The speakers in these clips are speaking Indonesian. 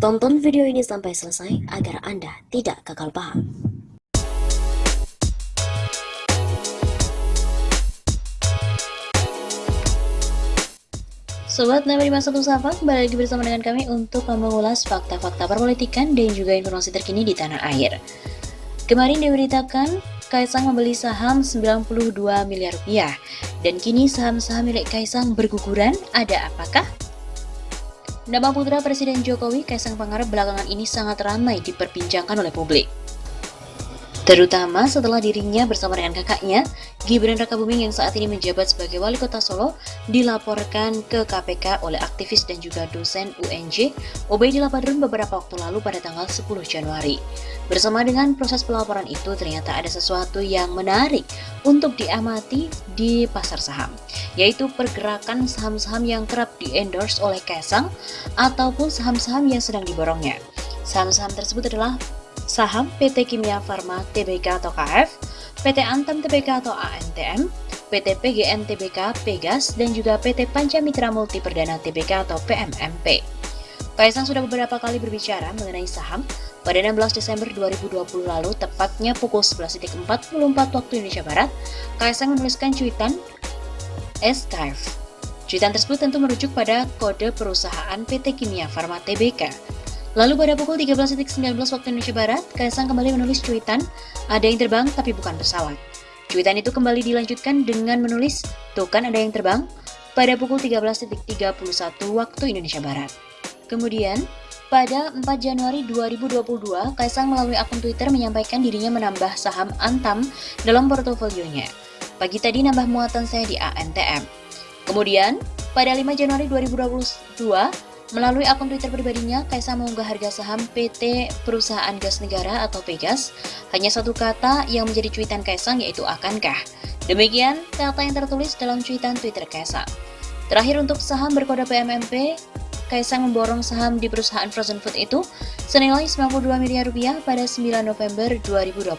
Tonton video ini sampai selesai agar Anda tidak gagal paham. Sobat Nama 51 Sapa, kembali lagi bersama dengan kami untuk mengulas fakta-fakta perpolitikan dan juga informasi terkini di tanah air. Kemarin diberitakan Kaisang membeli saham 92 miliar rupiah dan kini saham-saham milik Kaisang berguguran. Ada apakah? Nama putra Presiden Jokowi, Kaisang Pangarep, belakangan ini sangat ramai diperbincangkan oleh publik. Terutama setelah dirinya bersama dengan kakaknya, Gibran Rakabuming yang saat ini menjabat sebagai Wali Kota Solo, dilaporkan ke KPK oleh aktivis dan juga dosen UNJ, Obaidillah Badrun beberapa waktu lalu pada tanggal 10 Januari. Bersama dengan proses pelaporan itu, ternyata ada sesuatu yang menarik untuk diamati di pasar saham, yaitu pergerakan saham-saham yang kerap di-endorse oleh Kaisang ataupun saham-saham yang sedang diborongnya. Saham-saham tersebut adalah saham PT Kimia Farma Tbk atau KF, PT Antam Tbk atau ANTM, PT PGN Tbk Pegas, dan juga PT Pancamitra Multi Perdana Tbk atau PMMP. Kaisang sudah beberapa kali berbicara mengenai saham. Pada 16 Desember 2020 lalu, tepatnya pukul 11.44 waktu Indonesia Barat, Kaisang menuliskan cuitan SKF. Cuitan tersebut tentu merujuk pada kode perusahaan PT Kimia Farma Tbk. Lalu pada pukul 13.19 waktu Indonesia Barat, Kaisang kembali menulis cuitan, ada yang terbang tapi bukan pesawat. Cuitan itu kembali dilanjutkan dengan menulis, tuh kan ada yang terbang, pada pukul 13.31 waktu Indonesia Barat. Kemudian, pada 4 Januari 2022, Kaisang melalui akun Twitter menyampaikan dirinya menambah saham Antam dalam portofolionya. Pagi tadi nambah muatan saya di ANTM. Kemudian, pada 5 Januari 2022, melalui akun Twitter pribadinya, Kaisang mengunggah harga saham PT Perusahaan Gas Negara atau Pegas. Hanya satu kata yang menjadi cuitan Kaisang, yaitu akankah. Demikian kata yang tertulis dalam cuitan Twitter Kaisang. Terakhir untuk saham berkode PMMP, Kaisang memborong saham di perusahaan frozen food itu senilai 92 miliar rupiah pada 9 November 2021.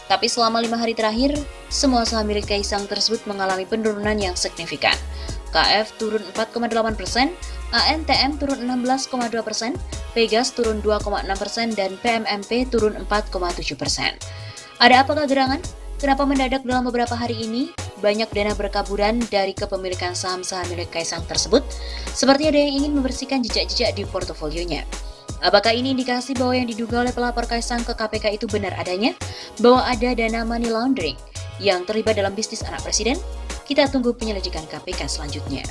Tapi selama 5 hari terakhir, semua saham milik Kaisang tersebut mengalami penurunan yang signifikan. KF turun 4,8%, ANTM turun 16,2%, Pegas turun 2,6%, dan PMMP turun 4,7%. Ada apakah gerangan? Kenapa mendadak dalam beberapa hari ini banyak dana berkaburan dari kepemilikan saham-saham milik Kaisang tersebut? Seperti ada yang ingin membersihkan jejak-jejak di portofolionya. Apakah ini indikasi bahwa yang diduga oleh pelapor Kaisang ke KPK itu benar adanya? Bahwa ada dana money laundering yang terlibat dalam bisnis anak presiden? Kita tunggu penyelidikan KPK selanjutnya.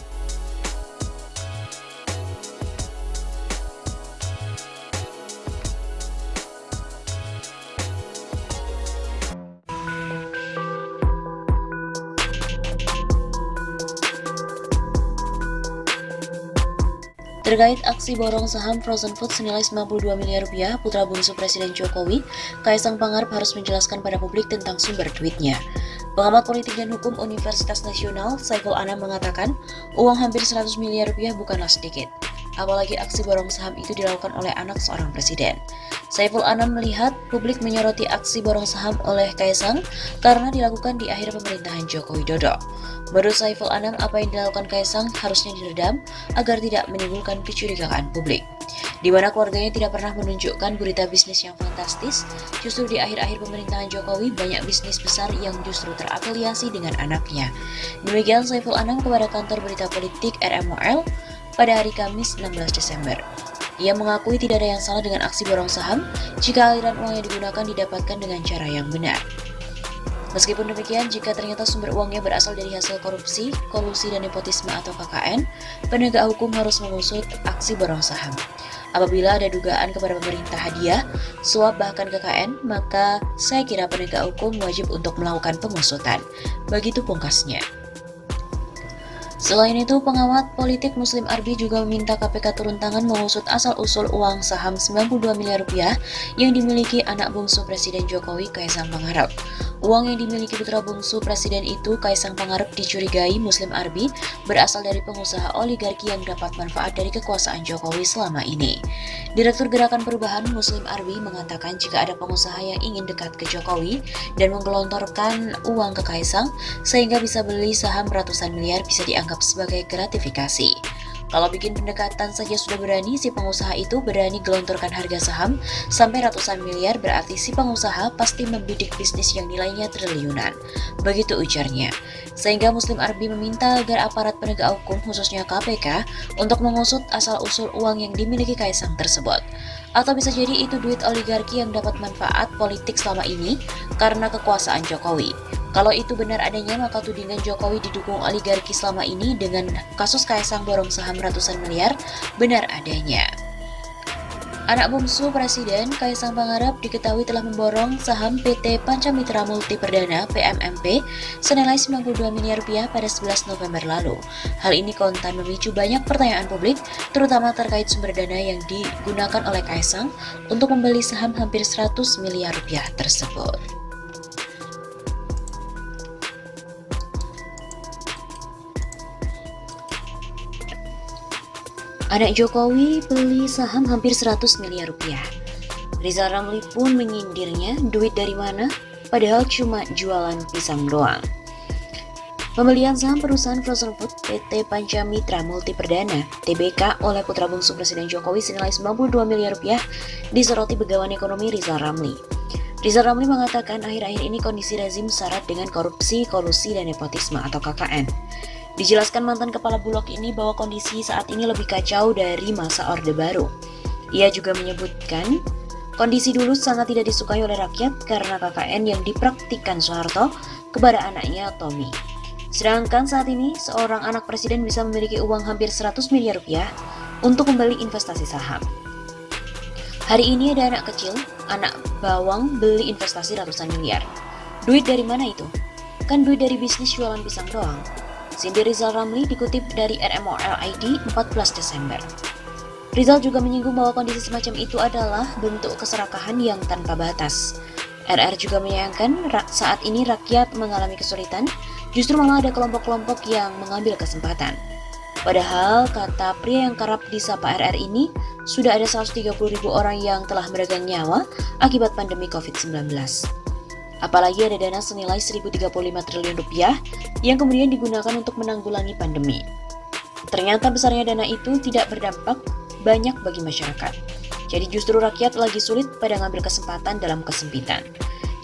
Terkait aksi borong saham frozen food senilai 92 miliar rupiah, putra bungsu Presiden Jokowi, Kaisang Pangarep harus menjelaskan pada publik tentang sumber duitnya. Pengamat politik dan hukum Universitas Nasional, Saiful Anam mengatakan, uang hampir 100 miliar rupiah bukanlah sedikit. Apalagi aksi borong saham itu dilakukan oleh anak seorang presiden. Saiful Anam melihat publik menyoroti aksi borong saham oleh Kaisang karena dilakukan di akhir pemerintahan Joko Widodo. Menurut Saiful Anam, apa yang dilakukan Kaisang harusnya diredam agar tidak menimbulkan kecurigaan publik. Di mana keluarganya tidak pernah menunjukkan berita bisnis yang fantastis, justru di akhir-akhir pemerintahan Jokowi banyak bisnis besar yang justru terafiliasi dengan anaknya. Demikian Saiful Anam kepada kantor berita politik RMOL pada hari Kamis 16 Desember. Ia mengakui tidak ada yang salah dengan aksi borong saham jika aliran uang yang digunakan didapatkan dengan cara yang benar. Meskipun demikian, jika ternyata sumber uangnya berasal dari hasil korupsi, kolusi, dan nepotisme atau KKN, penegak hukum harus mengusut aksi borong saham. Apabila ada dugaan kepada pemerintah hadiah, suap bahkan KKN, maka saya kira penegak hukum wajib untuk melakukan pengusutan. Begitu pungkasnya. Selain itu, pengamat politik Muslim Arbi juga meminta KPK turun tangan mengusut asal-usul uang saham 92 miliar rupiah yang dimiliki anak bungsu Presiden Jokowi, Kaisang Pangarep. Uang yang dimiliki putra bungsu Presiden itu, Kaisang Pangarep, dicurigai Muslim Arbi berasal dari pengusaha oligarki yang dapat manfaat dari kekuasaan Jokowi selama ini. Direktur Gerakan Perubahan Muslim Arbi mengatakan jika ada pengusaha yang ingin dekat ke Jokowi dan menggelontorkan uang ke Kaisang sehingga bisa beli saham ratusan miliar bisa dianggap sebagai gratifikasi. Kalau bikin pendekatan saja sudah berani, si pengusaha itu berani gelontorkan harga saham sampai ratusan miliar, berarti si pengusaha pasti membidik bisnis yang nilainya triliunan. Begitu ujarnya. Sehingga Muslim Arbi meminta agar aparat penegak hukum khususnya KPK untuk mengusut asal-usul uang yang dimiliki Kaisang tersebut. Atau bisa jadi itu duit oligarki yang dapat manfaat politik selama ini karena kekuasaan Jokowi. Kalau itu benar adanya, maka tudingan Jokowi didukung oligarki selama ini dengan kasus Kaisang borong saham ratusan miliar benar adanya. Anak bungsu Presiden, Kaisang Pangarep, diketahui telah memborong saham PT Pancamitra Multi Perdana (PMMP) senilai 92 miliar rupiah pada 11 November lalu. Hal ini kontan memicu banyak pertanyaan publik, terutama terkait sumber dana yang digunakan oleh Kaisang untuk membeli saham hampir 100 miliar rupiah tersebut. Anak Jokowi beli saham hampir 100 miliar rupiah. Rizal Ramli pun menyindirnya, duit dari mana? Padahal cuma jualan pisang doang. Pembelian saham perusahaan frozen food PT Pancamitra Multi Perdana (TBK) oleh putra bungsu Presiden Jokowi senilai 92 miliar rupiah disoroti Begawan Ekonomi Rizal Ramli. Rizal Ramli mengatakan akhir-akhir ini kondisi rezim syarat dengan korupsi, kolusi, dan nepotisme atau KKN. Dijelaskan mantan kepala Bulog ini bahwa kondisi saat ini lebih kacau dari masa Orde Baru. Ia juga menyebutkan kondisi dulu sangat tidak disukai oleh rakyat karena KKN yang dipraktikkan Soeharto kepada anaknya Tommy. Sedangkan saat ini seorang anak presiden bisa memiliki uang hampir 100 miliar rupiah untuk membeli investasi saham. Hari ini ada anak kecil, anak bawang beli investasi ratusan miliar. Duit dari mana itu? Kan duit dari bisnis jualan pisang doang. Sindir Rizal Ramli dikutip dari RMOL.id 14 Desember. Rizal juga menyinggung bahwa kondisi semacam itu adalah bentuk keserakahan yang tanpa batas. RR juga menyayangkan saat ini rakyat mengalami kesulitan, justru malah ada kelompok-kelompok yang mengambil kesempatan. Padahal, kata pria yang kerap disapa RR ini, sudah ada 130.000 orang yang telah meregang nyawa akibat pandemi COVID-19. Apalagi ada dana senilai 1.035 triliun rupiah yang kemudian digunakan untuk menanggulangi pandemi. Ternyata besarnya dana itu tidak berdampak banyak bagi masyarakat. Jadi justru rakyat lagi sulit pada ngambil kesempatan dalam kesempitan.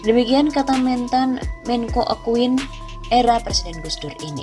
Demikian kata mantan Menko Akuin era Presiden Gus Dur ini.